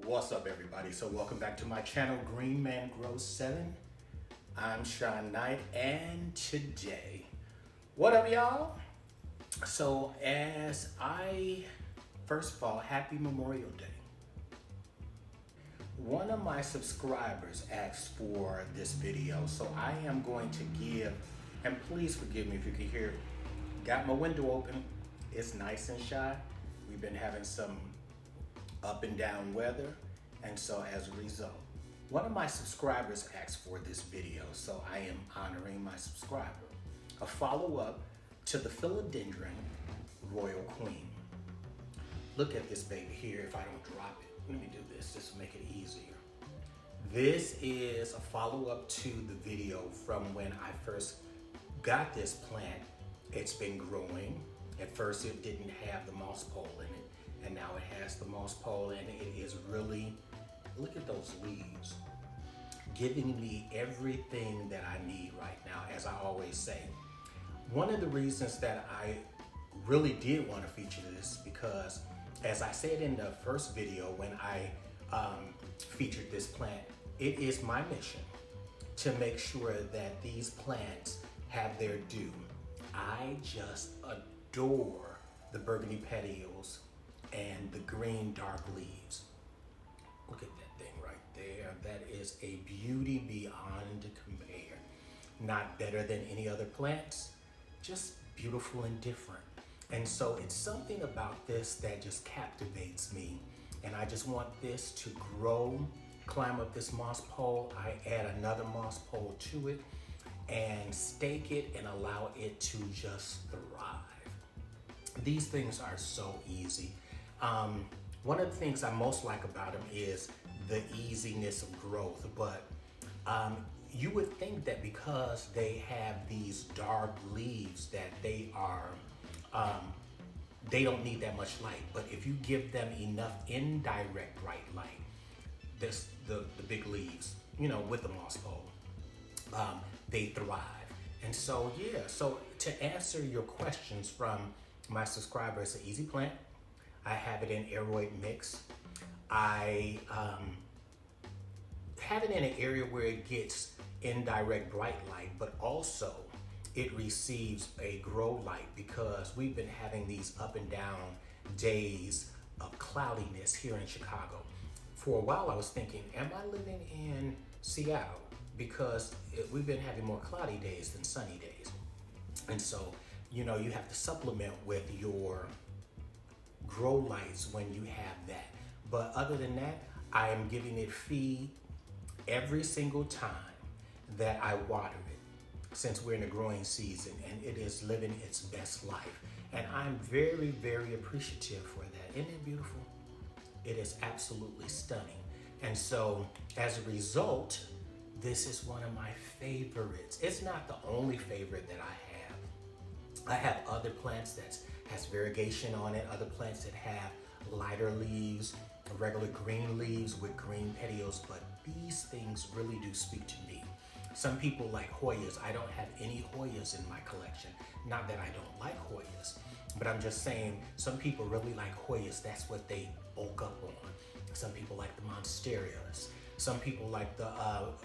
What's up, everybody? So welcome back to my channel, Green Man Grows 7. I'm Sean Knight, and today, what up, y'all? So first of all, happy Memorial Day. One of my subscribers asked for this video, so I am going to give, and please forgive me if you can hear, got my window open. It's nice and shy. We've been having some up and down weather, and so as a result, one of my subscribers asked for this video, so I am honoring my subscriber. A follow-up to the Philodendron Royal Queen. Look at this baby here. If I don't drop it, let me do this just to make it easier. This is a follow-up to the video from when I first got this plant. It's been growing. At first it didn't have the moss pole in it, and now it has the moss pole, and it is really, look at those leaves, giving me everything that I need right now, as I always say. One of the reasons that I really did want to feature this, because as I said in the first video when I featured this plant, it is my mission to make sure that these plants have their due. I just adore the burgundy petioles and the green dark leaves. Look at that thing right there. That is a beauty beyond compare. Not better than any other plants, just beautiful and different. And so it's something about this that just captivates me. And I just want this to grow, climb up this moss pole. I add another moss pole to it and stake it and allow it to just thrive. These things are so easy. One of the things I most like about them is the easiness of growth, but you would think that because they have these dark leaves that they don't need that much light. But if you give them enough indirect bright light, the big leaves, you know, with the moss pole, they thrive. And so, yeah, so to answer your questions from my subscriber, it's an easy plant. I have it in aeroid mix. I have it in an area where it gets indirect bright light, but also it receives a grow light, because we've been having these up and down days of cloudiness here in Chicago. For a while I was thinking, am I living in Seattle? Because we've been having more cloudy days than sunny days. And so, you know, you have to supplement with your grow lights when you have that. But other than that, I am giving it feed every single time that I water it, since we're in the growing season, and it is living its best life. And I'm very, very appreciative for that. Isn't it beautiful? It is absolutely stunning. And so as a result, this is one of my favorites. It's not the only favorite that I have. I have other plants that has variegation on it, other plants that have lighter leaves, regular green leaves with green petioles, but these things really do speak to me. Some people like Hoyas. I don't have any Hoyas in my collection. Not that I don't like Hoyas, but I'm just saying some people really like Hoyas. That's what they bulk up on. Some people like the Monsteras. Some people like the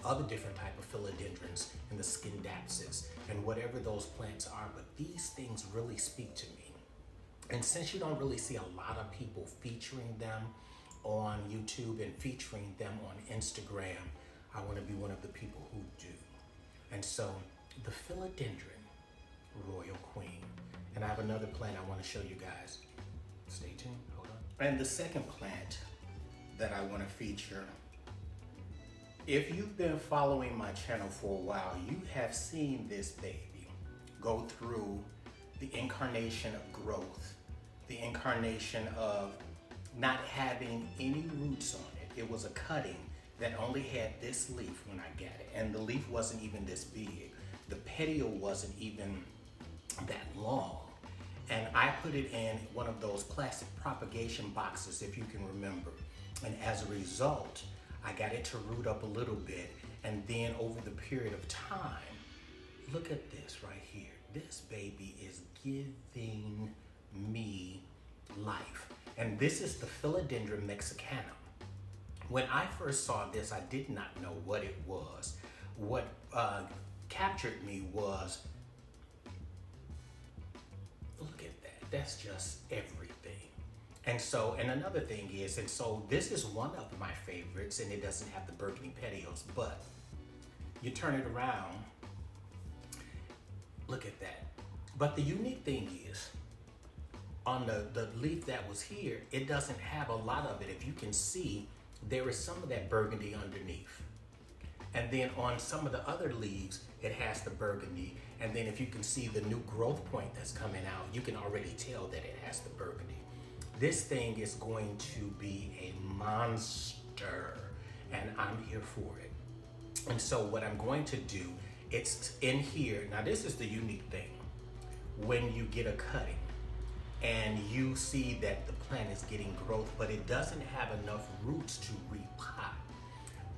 other different type of philodendrons and the Scindapsus and whatever those plants are, but these things really speak to me. And since you don't really see a lot of people featuring them on YouTube and featuring them on Instagram, I want to be one of the people who do. And so the Philodendron Royal Queen. And I have another plant I want to show you guys. Stay tuned, hold on. And the second plant that I want to feature, if you've been following my channel for a while, you have seen this baby go through the incarnation of growth, the incarnation of not having any roots on it. It was a cutting that only had this leaf when I got it, and the leaf wasn't even this big. The petiole wasn't even that long. And I put it in one of those plastic propagation boxes, if you can remember. And as a result, I got it to root up a little bit, and then over the period of time, look at this right here. This baby is giving me life. And this is the Philodendron Mexicanum. When I first saw this, I did not know what it was. What captured me was, look at that. That's just everything. And so, and another thing is, and so this is one of my favorites, and it doesn't have the burgundy petioles, but you turn it around, look at that. But the unique thing is, on the leaf that was here, it doesn't have a lot of it. If you can see, there is some of that burgundy underneath. And then on some of the other leaves, it has the burgundy. And then if you can see the new growth point that's coming out, you can already tell that it has the burgundy. This thing is going to be a monster, and I'm here for it. And so what I'm going to do, it's in here. Now this is the unique thing. When you get a cutting and you see that the plant is getting growth, but it doesn't have enough roots to repot,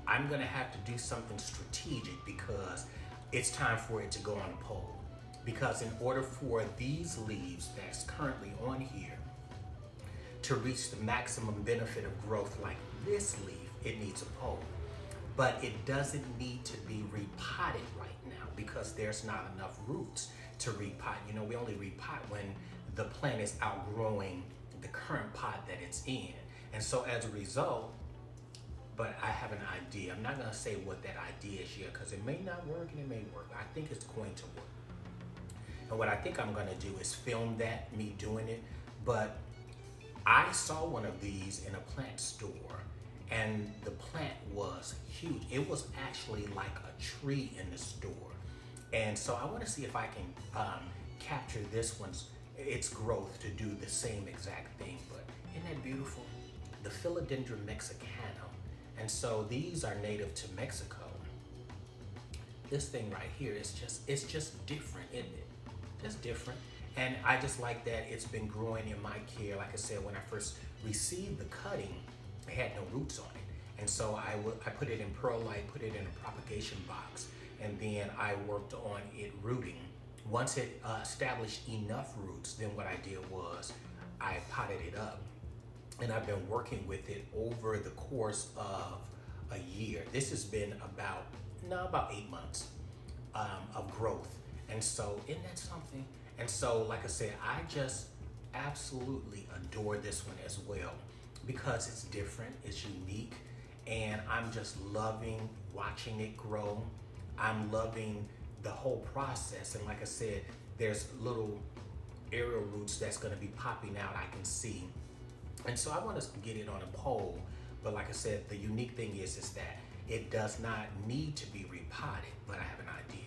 I'm gonna have to do something strategic because it's time for it to go on a pole. Because in order for these leaves that's currently on here to reach the maximum benefit of growth like this leaf, it needs a pole. But it doesn't need to be repotted right now because there's not enough roots to repot. You know, we only repot when the plant is outgrowing the current pot that it's in. And so as a result, but I have an idea. I'm not gonna say what that idea is yet because it may not work and it may work. I think it's going to work. And what I think I'm gonna do is film that, me doing it. But I saw one of these in a plant store and the plant was huge. It was actually like a tree in the store. And so I wanna see if I can capture this one's, its growth to do the same exact thing. But isn't that beautiful? The Philodendron Mexicano. And so these are native to Mexico. This thing right here is it's just different, isn't it? Just different. And I just like that it's been growing in my care. Like I said, when I first received the cutting, it had no roots on it. And so I put it in perlite, put it in a propagation box, and then I worked on it rooting. Once it established enough roots, then what I did was I potted it up. And I've been working with it over the course of a year. This has been about 8 months of growth. And so, isn't that something? And so, like I said, I just absolutely adore this one as well because it's different, it's unique, and I'm just loving watching it grow. I'm loving the whole process. And like I said, there's little aerial roots that's gonna be popping out, I can see. And so I want to get it on a pole, but like I said, the unique thing is that it does not need to be repotted, but I have an idea.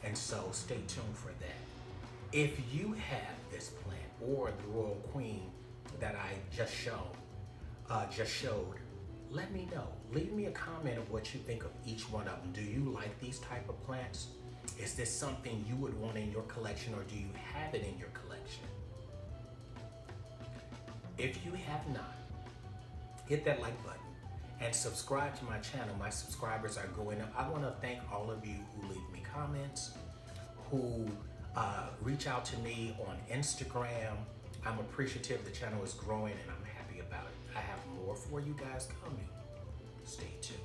And so stay tuned for that. If you have this plant or the Royal Queen that I just showed, let me know. Leave me a comment of what you think of each one of them. Do you like these type of plants? Is this something you would want in your collection, or do you have it in your collection? If you have not, hit that like button and subscribe to my channel. My subscribers are going up. I want to thank all of you who leave me comments, who reach out to me on Instagram. I'm appreciative. The channel is growing and I'm happy about it. I have more for you guys coming. Stay tuned.